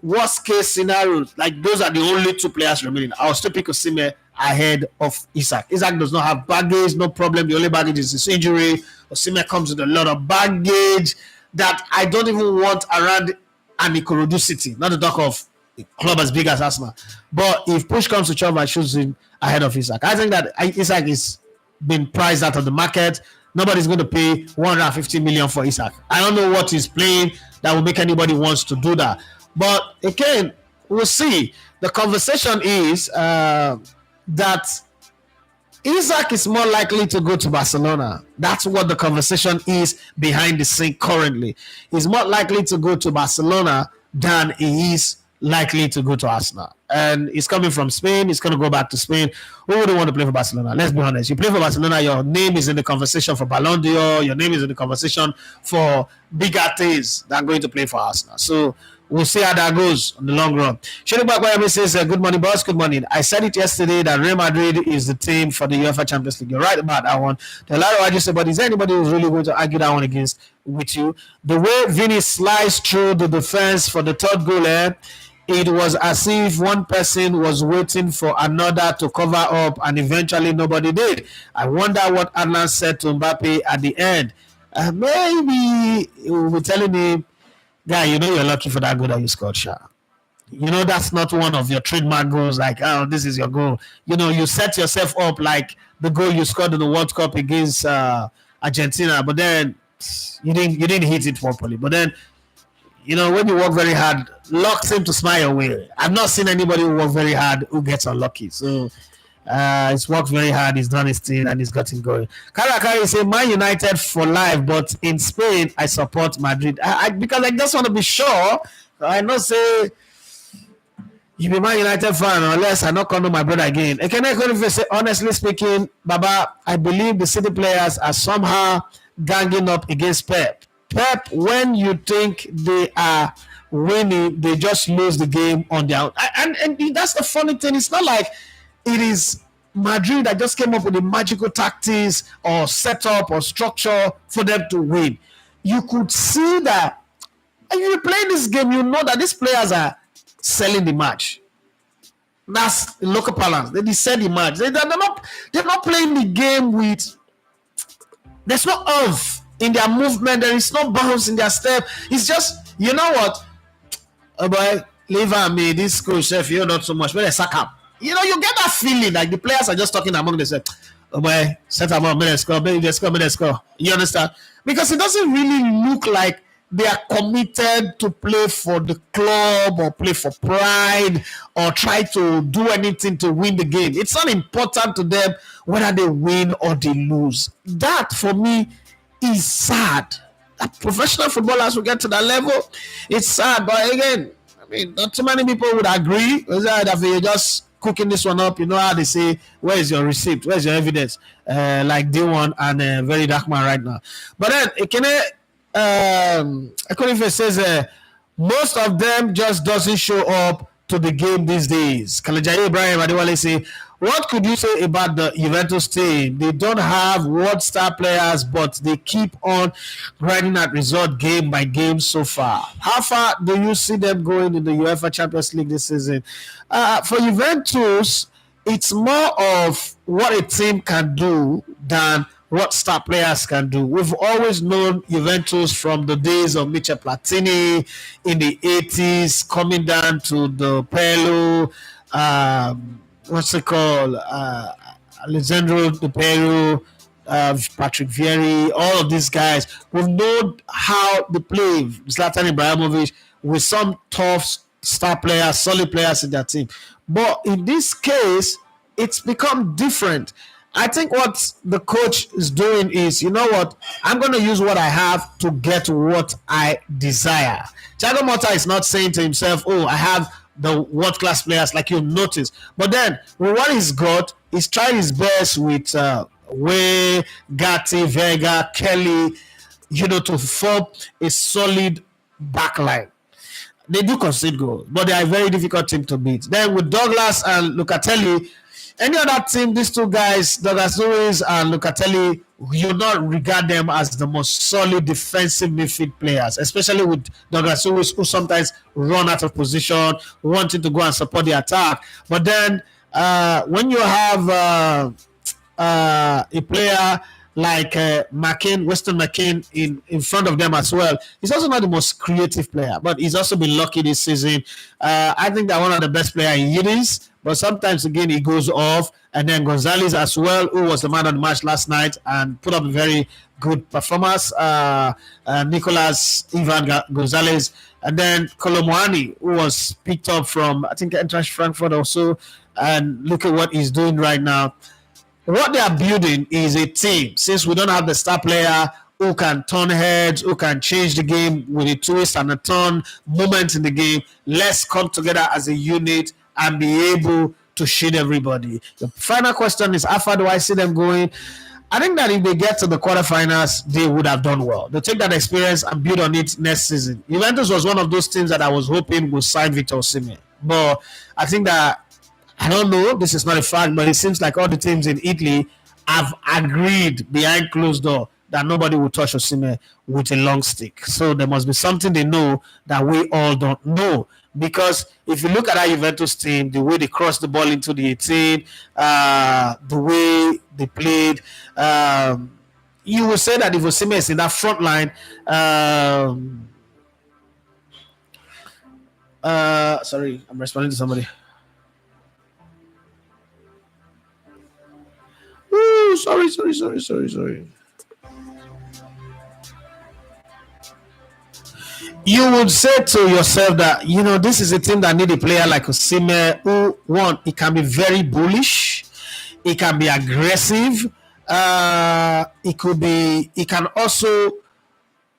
worst case scenario, like those are the only two players remaining, I'll still pick Osimhen ahead of Isak. Isak does not have baggage, no problem. The only baggage is his injury. Osimhen comes with a lot of baggage that I don't even want around an Ikorodu City, not to talk of a club as big as Arsenal. But if push comes to shove, I choose him ahead of Isak. I think that Isak is been priced out of the market. Nobody's going to pay 150 million for Isak. I don't know what he's playing that will make anybody wants to do that. But again, we'll see. The conversation is that Isak is more likely to go to Barcelona. That's what the conversation is behind the scene currently. He's more likely to go to Barcelona than he is likely to go to Arsenal. And he's coming from Spain. He's going to go back to Spain. Who wouldn't want to play for Barcelona? Let's be honest. You play for Barcelona, your name is in the conversation for Ballon d'Or. Your name is in the conversation for bigger things than going to play for Arsenal. So we'll see how that goes in the long run. Shady Bakwayami says, good morning, boss. Good morning. I said it yesterday that Real Madrid is the team for the UEFA Champions League. You're right about that one. The lot of I just said, but is there anybody who's really going to argue that one against with you? The way Vini sliced through the defense for the third goal, it was as if one person was waiting for another to cover up, and eventually nobody did. I wonder what Adnan said to Mbappe at the end. Maybe he will be telling him, guy, you're lucky for that goal that you scored, Sha. That's not one of your trademark goals, like, oh, this is your goal. You set yourself up like the goal you scored in the World Cup against Argentina, but then you didn't hit it properly. But then, when you work very hard, luck seems to smile away. I've not seen anybody who works very hard who gets unlucky. So he's worked very hard, he's done his thing, and he's gotten going. Karakari say, Man United for life, but in Spain, I support Madrid. Because I just want to be sure. I not say you be Man United fan unless I not come to my brother again. Honestly speaking, Baba, I believe the City players are somehow ganging up against Pep. When you think they are winning, they just lose the game on their own. And that's the funny thing. It's not like it is Madrid that just came up with a magical tactics or setup or structure for them to win. You could see that if you play this game, you know that these players are selling the match. That's local balance. They sell the match. They're not playing the game with. There's no off in their movement. There is no bounce in their step. It's just, you know what? Oh boy, leave me. This coach, if you're not so much, but they sack up. You know, you get that feeling like the players are just talking among themselves. Oh boy, set them up, let's score, let's score. You understand? Because it doesn't really look like they are committed to play for the club or play for pride or try to do anything to win the game. It's not important to them whether they win or they lose. That, for me, is sad. That professional footballers will get to that level. It's sad. But again, I mean, not too many people would agree. That you're just cooking this one up. You know how they say, where is your receipt? Where's your evidence? Like D1 and Very Dark Man right now. But then, Ekonife says most of them just doesn't show up to the game these days. Kalajayi Ibrahim Adewale say, what could you say about the Juventus team? They don't have world star players, but they keep on grinding at result game by game so far. How far do you see them going in the UEFA Champions League this season? For Juventus, it's more of what a team can do than what star players can do. We've always known Juventus from the days of Michel Platini in the 80s, coming down to the Pirlo, what's it called? Alessandro Di Piero, Patrick Vieira, all of these guys. We've known how they play. Zlatan Ibrahimovic with some tough star players, solid players in their team. But in this case, it's become different. I think what the coach is doing is, you know what, I'm going to use what I have to get what I desire. Thiago Motta is not saying to himself, oh, I have the world-class players like you'll notice. But then, with what he's got, he's trying his best with Way, Gatti, Vega, Kelly, to form a solid backline. They do concede goals, but they are a very difficult team to beat. Then with Douglas and Locatelli, any other team, these two guys, Douglas Luiz and Locatelli, you not regard them as the most solid defensive midfield players, especially with Douglas Luiz, who sometimes run out of position, wanting to go and support the attack. But then when you have a player like McCain, Weston McCain in front of them as well, he's also not the most creative player, but he's also been lucky this season. I think they're one of the best players in Yiddish, but sometimes again he goes off. And then Gonzalez as well, who was the man of the match last night and put up a very good performance. Nicolas Ivan Gonzalez, and then Kolomoani, who was picked up from, I think, Eintracht Frankfurt also. And look at what he's doing right now. What they are building is a team. Since we don't have the star player who can turn heads, who can change the game with a twist and a turn moment in the game, let's come together as a unit and be able to shade everybody. The final question is, how far do I see them going? I think that if they get to the quarterfinals, they would have done well. They'll take that experience and build on it next season. Juventus was one of those teams that I was hoping would sign Victor Osimhen. But I think that, I don't know, this is not a fact, but it seems like all the teams in Italy have agreed behind closed door that nobody will touch Osimhen with a long stick. So there must be something they know that we all don't know. Because if you look at our Juventus team, the way they crossed the ball into the 18, the way they played, you will say that if Osimhen is in that front line, sorry, I'm responding to somebody. Ooh, sorry. You would say to yourself that, this is a team that need a player like Osimhen who, one, he can be very bullish, he can be aggressive, he can also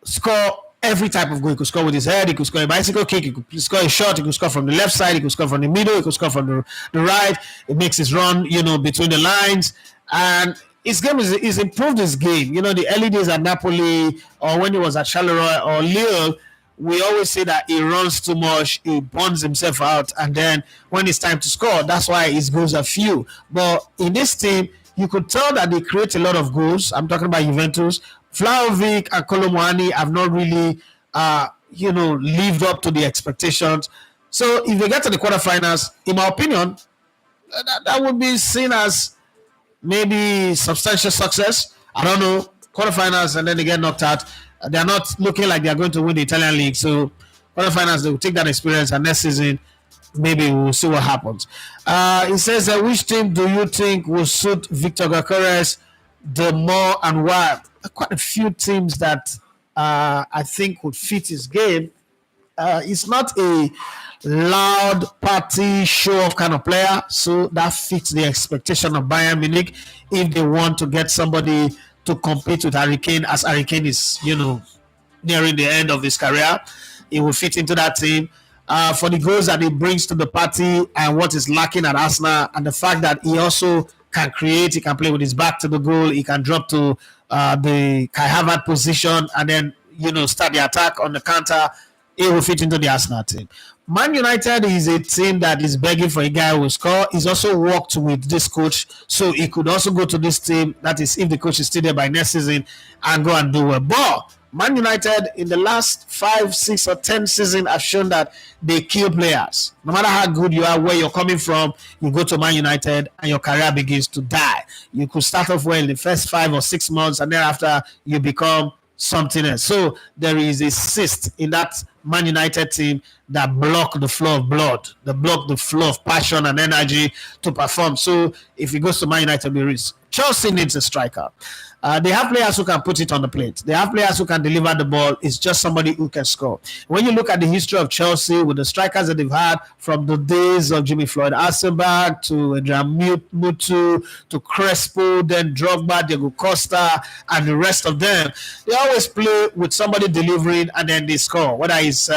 score every type of goal. He could score with his head, he could score a bicycle kick, he could score a shot, he could score from the left side, he could score from the middle, he could score from the right. It makes his run, between the lines. And his game is improved his game. The early days at Napoli or when he was at Charleroi or Lille, we always say that he runs too much, he burns himself out, and then when it's time to score, that's why his goals are few. But in this team, you could tell that they create a lot of goals. I'm talking about Juventus. Vlahovic and Kolomwani have not really, lived up to the expectations. So if they get to the quarterfinals, in my opinion, that would be seen as maybe substantial success. I don't know, quarterfinals and then they get knocked out. They're not looking like they're going to win the Italian league. So quarterfinals, they will take that experience, and next season maybe we'll see what happens. He says, which team do you think will suit Victor Gyokeres the more and why? Quite a few teams that I think would fit his game. He's not a loud party show off kind of player, so that fits the expectation of Bayern Munich if they want to get somebody to compete with Harry Kane, as Harry Kane is, nearing the end of his career. He will fit into that team. For the goals that he brings to the party and what is lacking at Arsenal, and the fact that he also can create, he can play with his back to the goal, he can drop to the Kai Havertz position and then, start the attack on the counter. It will fit into the Arsenal team. Man United is a team that is begging for a guy who will score. He's also worked with this coach, so he could also go to this team. That is, if the coach is still there by next season, and go and do well. But Man United in the last 5, 6, or 10 seasons have shown that they kill players. No matter how good you are, where you're coming from, you go to Man United and your career begins to die. You could start off well in the first 5 or 6 months, and thereafter you become something else. So there is a cyst in that Man United team that block the flow of blood, that block the flow of passion and energy to perform. So if he goes to Man United, we risk. Chelsea needs a striker. They have players who can put it on the plate. They have players who can deliver the ball. It's just somebody who can score. When you look at the history of Chelsea with the strikers that they've had from the days of Jimmy Floyd Hasselbaink to Adrian Mutu to Crespo, then Drogba, Diego Costa, and the rest of them, they always play with somebody delivering and then they score. Whether it's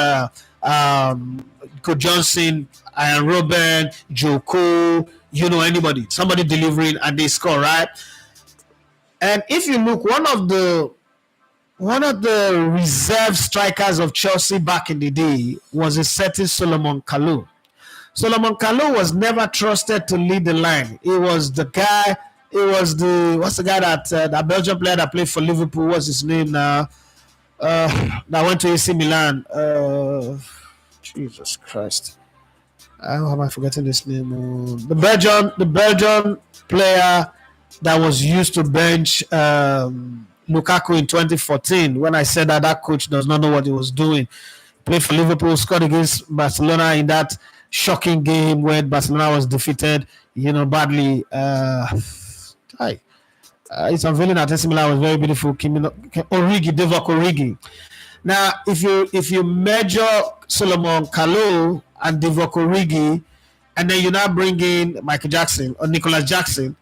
Coach Johnson, Ian Robben, Joe Cole, anybody, somebody delivering and they score, right? And if you look, one of the reserve strikers of Chelsea back in the day was a certain Solomon Kalou. Solomon Kalou was never trusted to lead the line. He was the guy. What's the guy that Belgian player that played for Liverpool? What's his name now? That went to AC Milan. Jesus Christ. How am I forgetting this name? The Belgian player that was used to bench Lukaku in 2014. When I said that coach does not know what he was doing. Played for Liverpool, scored against Barcelona in that shocking game where Barcelona was defeated, badly. It's unveiling at AC Milan was very beautiful. Divock Origi. Now, if you measure Solomon Kalou and Divock Origi, and then you now bring in Michael Jackson or Nicholas Jackson,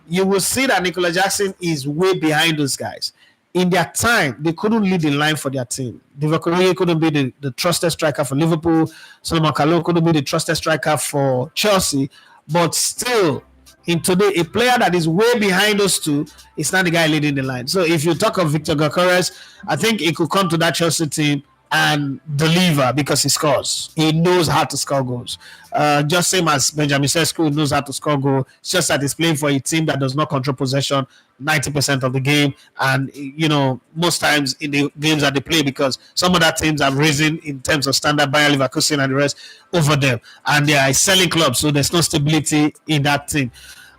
you will see that Nicholas Jackson is way behind those guys. In their time, they couldn't lead the line for their team. Divock Origi couldn't be the trusted striker for Liverpool. Solomon Kalou couldn't be the trusted striker for Chelsea. But still, in today, a player that is way behind those two is not the guy leading the line. So if you talk of Victor Gyokeres, I think he could come to that Chelsea team and deliver because he scores. He knows how to score goals. Just same as Benjamin Sesko knows how to score goals. It's just that he's playing for a team that does not control possession 90% of the game. And, most times in the games that they play, because some of that teams have risen in terms of standard, Bayer Leverkusen and the rest over them. And they are a selling club, so there's no stability in that team.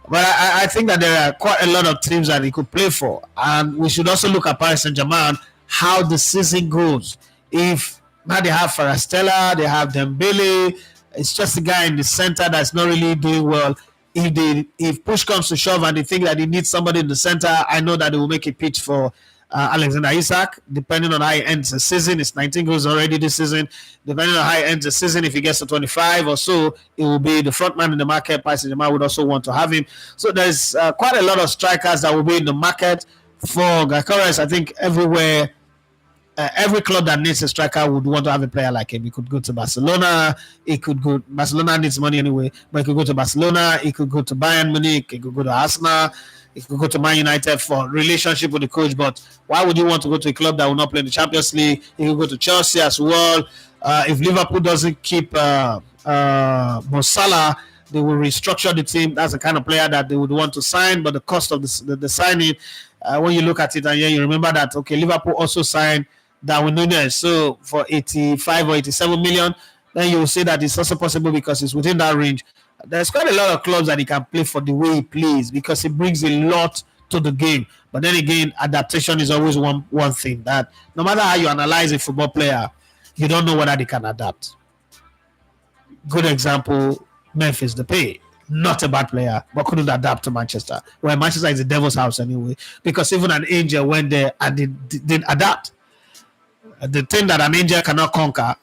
But I think that there are quite a lot of teams that he could play for. And we should also look at Paris Saint-Germain, how the season goes. If now they have Farastella, they have Dembele, it's just a guy in the center that's not really doing well. If push comes to shove and they think that they need somebody in the center, I know that they will make a pitch for Alexander Isak, depending on how he ends the season. It's 19 goals already this season. Depending on how he ends the season, if he gets to 25 or so, it will be the front man in the market. Paris Saint-Germain would also want to have him. So there's quite a lot of strikers that will be in the market for Gyokeres. I think everywhere every club that needs a striker would want to have a player like him. He could go to Barcelona. Barcelona needs money anyway, but he could go to Barcelona. He could go to Bayern Munich. He could go to Arsenal. He could go to Man United for relationship with the coach. But why would you want to go to a club that will not play in the Champions League? He could go to Chelsea as well. If Liverpool doesn't keep Mo Salah, they will restructure the team. That's the kind of player that they would want to sign. But the cost of the signing, when you look at it, and you remember that, okay, Liverpool also signed Darwin Núñez, so for 85 or 87 million, then you will say that it's also possible because it's within that range. There's quite a lot of clubs that he can play for the way he plays because he brings a lot to the game. But then again, adaptation is always one thing that no matter how you analyze a football player, you don't know whether they can adapt. Good example, Memphis Depay. Not a bad player, but couldn't adapt to Manchester. Well, Manchester is the devil's house anyway, because even an angel went there and didn't adapt. The thing that an angel cannot conquer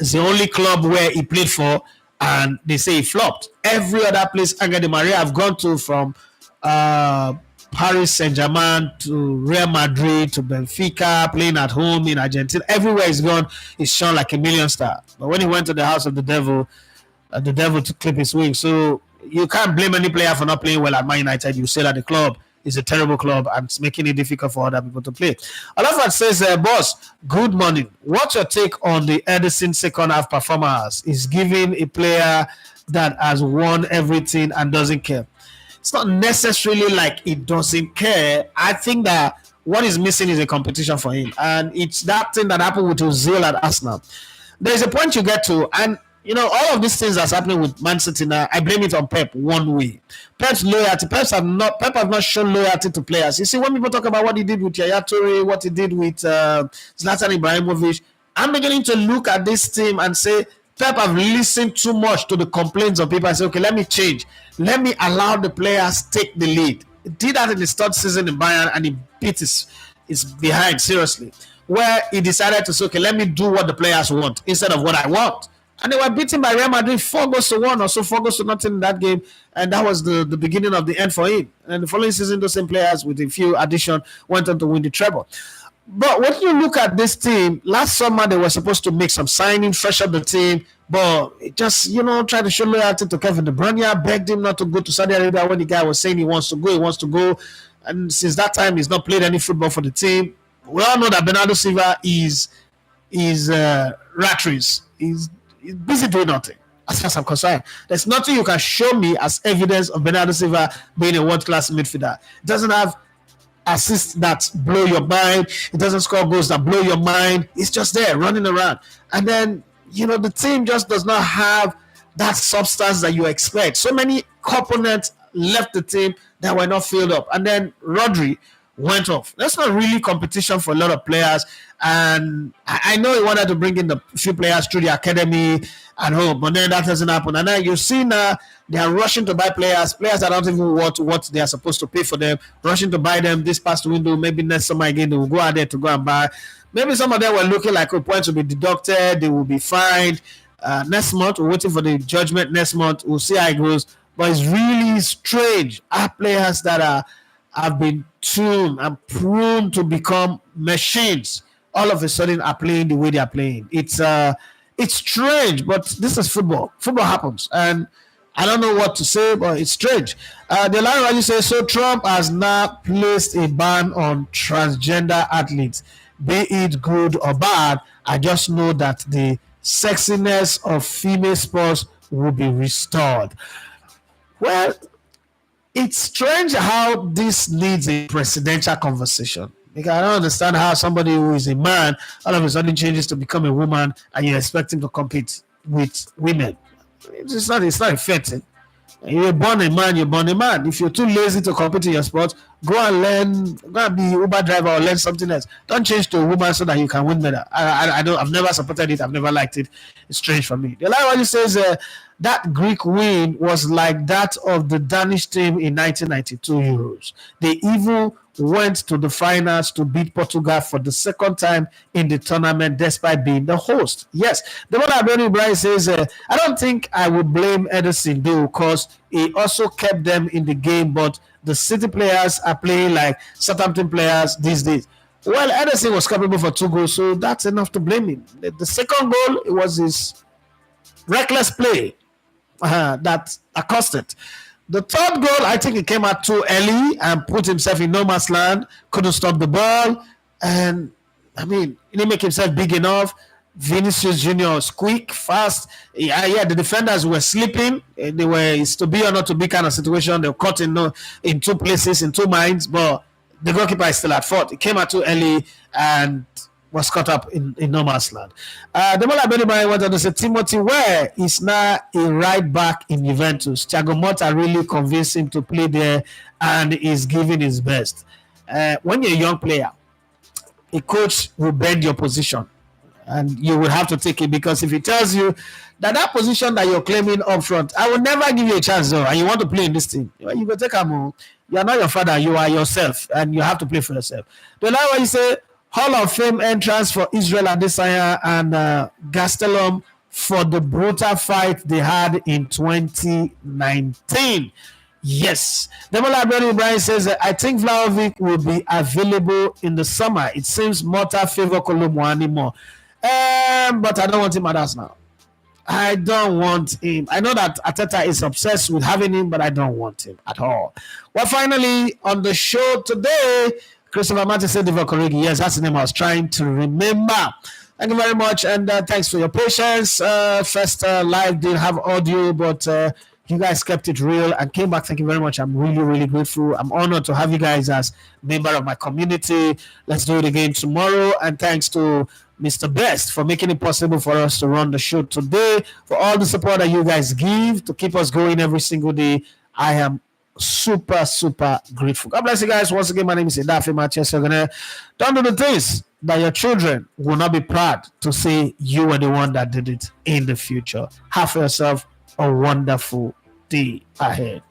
is the only club where he played for, and they say he flopped. Every other place Angel Di Maria have gone to, from Paris Saint-Germain to Real Madrid to Benfica, playing at home in Argentina, everywhere he's gone, he's shone like a million star. But when he went to the house of the devil to clip his wings. So you can't blame any player for not playing well at Man United. You say that the club is a terrible club and it's making it difficult for other people to play. Olafat says, boss, good morning. What's your take on the Edison second half performance? Is giving a player that has won everything and doesn't care. It's not necessarily like he doesn't care. I think that what is missing is a competition for him. And it's that thing that happened with Ozil at Arsenal. There's a point you get to, and all of these things that's happening with Man City now, I blame it on Pep one way. Pep's loyalty. Pep have not shown loyalty to players. You see, when people talk about what he did with Yaya Toure, what he did with Zlatan Ibrahimovic, I'm beginning to look at this team and say, Pep have listened too much to the complaints of people and say, okay, let me change. Let me allow the players take the lead. He did that in his third season in Bayern, and he beat his behind, seriously. Where he decided to say, okay, let me do what the players want instead of what I want. And they were beaten by Real Madrid 4-1 or so, 4-0 in that game. And that was the beginning of the end for him. And the following season, those same players with a few additions went on to win the treble. But when you look at this team, last summer they were supposed to make some signing, fresh up the team. But it just, try to show loyalty to Kevin De Bruyne, begged him not to go to Saudi Arabia when the guy was saying he wants to go. And since that time, he's not played any football for the team. We all know that Bernardo Silva is rat race. He's busy doing nothing, as far as I'm concerned. There's nothing you can show me as evidence of Bernardo Silva being a world-class midfielder. It doesn't have assists that blow your mind. It doesn't score goals that blow your mind. It's just there, running around. And then, the team just does not have that substance that you expect. So many components left the team that were not filled up. And then Rodri went off. That's not really competition for a lot of players. And I know he wanted to bring in the few players through the academy and home, but then that doesn't happen. And now you see now they are rushing to buy players that don't even want what they are supposed to pay for them, rushing to buy them this past window. Maybe next summer again they will go out there to go and buy. Maybe some of them were looking like points will be deducted, they will be fined. Next month, we're waiting for the judgment next month. We'll see how it goes. But it's really strange. Our players that have been tuned and prone to become machines all of a sudden are playing the way they are playing. It's strange, but this is football. Football happens, and I don't know what to say, but it's strange. The line you say, so Trump has now placed a ban on transgender athletes, be it good or bad. I just know that the sexiness of female sports will be restored. Well, it's strange how this needs a presidential conversation. Because I don't understand how somebody who is a man all of a sudden changes to become a woman and you expect him to compete with women. It's not a fair thing. You're born a man, you're born a man. If you're too lazy to compete in your sport, go and be Uber driver or learn something else. Don't change to a woman so that you can win medal. I've never supported it. I've never liked it. It's strange for me. The line one says that Greek win was like that of the Danish team in 1992 Euros. They even went to the finals to beat Portugal for the second time in the tournament despite being the host. Yes, the one Abeni Ibrahim says, I don't think I would blame Edison though, because he also kept them in the game, but the City players are playing like Southampton players these days. Well, Ederson was capable for 2 goals, so that's enough to blame him. The second goal, it was his reckless play that accosted. The third goal, I think he came out too early and put himself in no man's land, couldn't stop the ball, and I mean, he didn't make himself big enough. Vinicius Junior was quick, fast. Yeah, the defenders were sleeping. They were, it's to be or not to be kind of situation. They were caught in two places, in two minds, but the goalkeeper is still at fault. He came out too early and was caught up in no man's land. Demola Benibari went on to say Timothy Ware is now a right back in Juventus. Thiago Motta really convinced him to play there and is giving his best. When you're a young player, a coach will bend your position and you will have to take it, because if he tells you that position that you're claiming up front, I will never give you a chance though, and you want to play in this team, you go take a move. You are not your father, you are yourself, and you have to play for yourself. The line where you say Hall of Fame entrance for Israel Adesanya and Gastelum for the brutal fight they had in 2019. Yes. Demola Ibrahim says, I think Vlahovic will be available in the summer. It seems Motta favor Kolomuani more. But I don't want him at us now. I don't want him. I know that Ateta is obsessed with having him, but I don't want him at all. Well, finally, on the show today, Christopher Martin said Divock Origi. Yes, that's the name I was trying to remember. Thank you very much, and thanks for your patience. First live didn't have audio, but you guys kept it real and came back. Thank you very much. I'm really, really grateful. I'm honored to have you guys as member of my community. Let's do it again tomorrow. And thanks to Mr. Best for making it possible for us to run the show today, for all the support that you guys give to keep us going every single day. I am super, super grateful. God bless you guys. Once again, my name is Idafe Manchester. Don't do the things that your children will not be proud to say you were the one that did it in the future. Have for yourself a wonderful day ahead.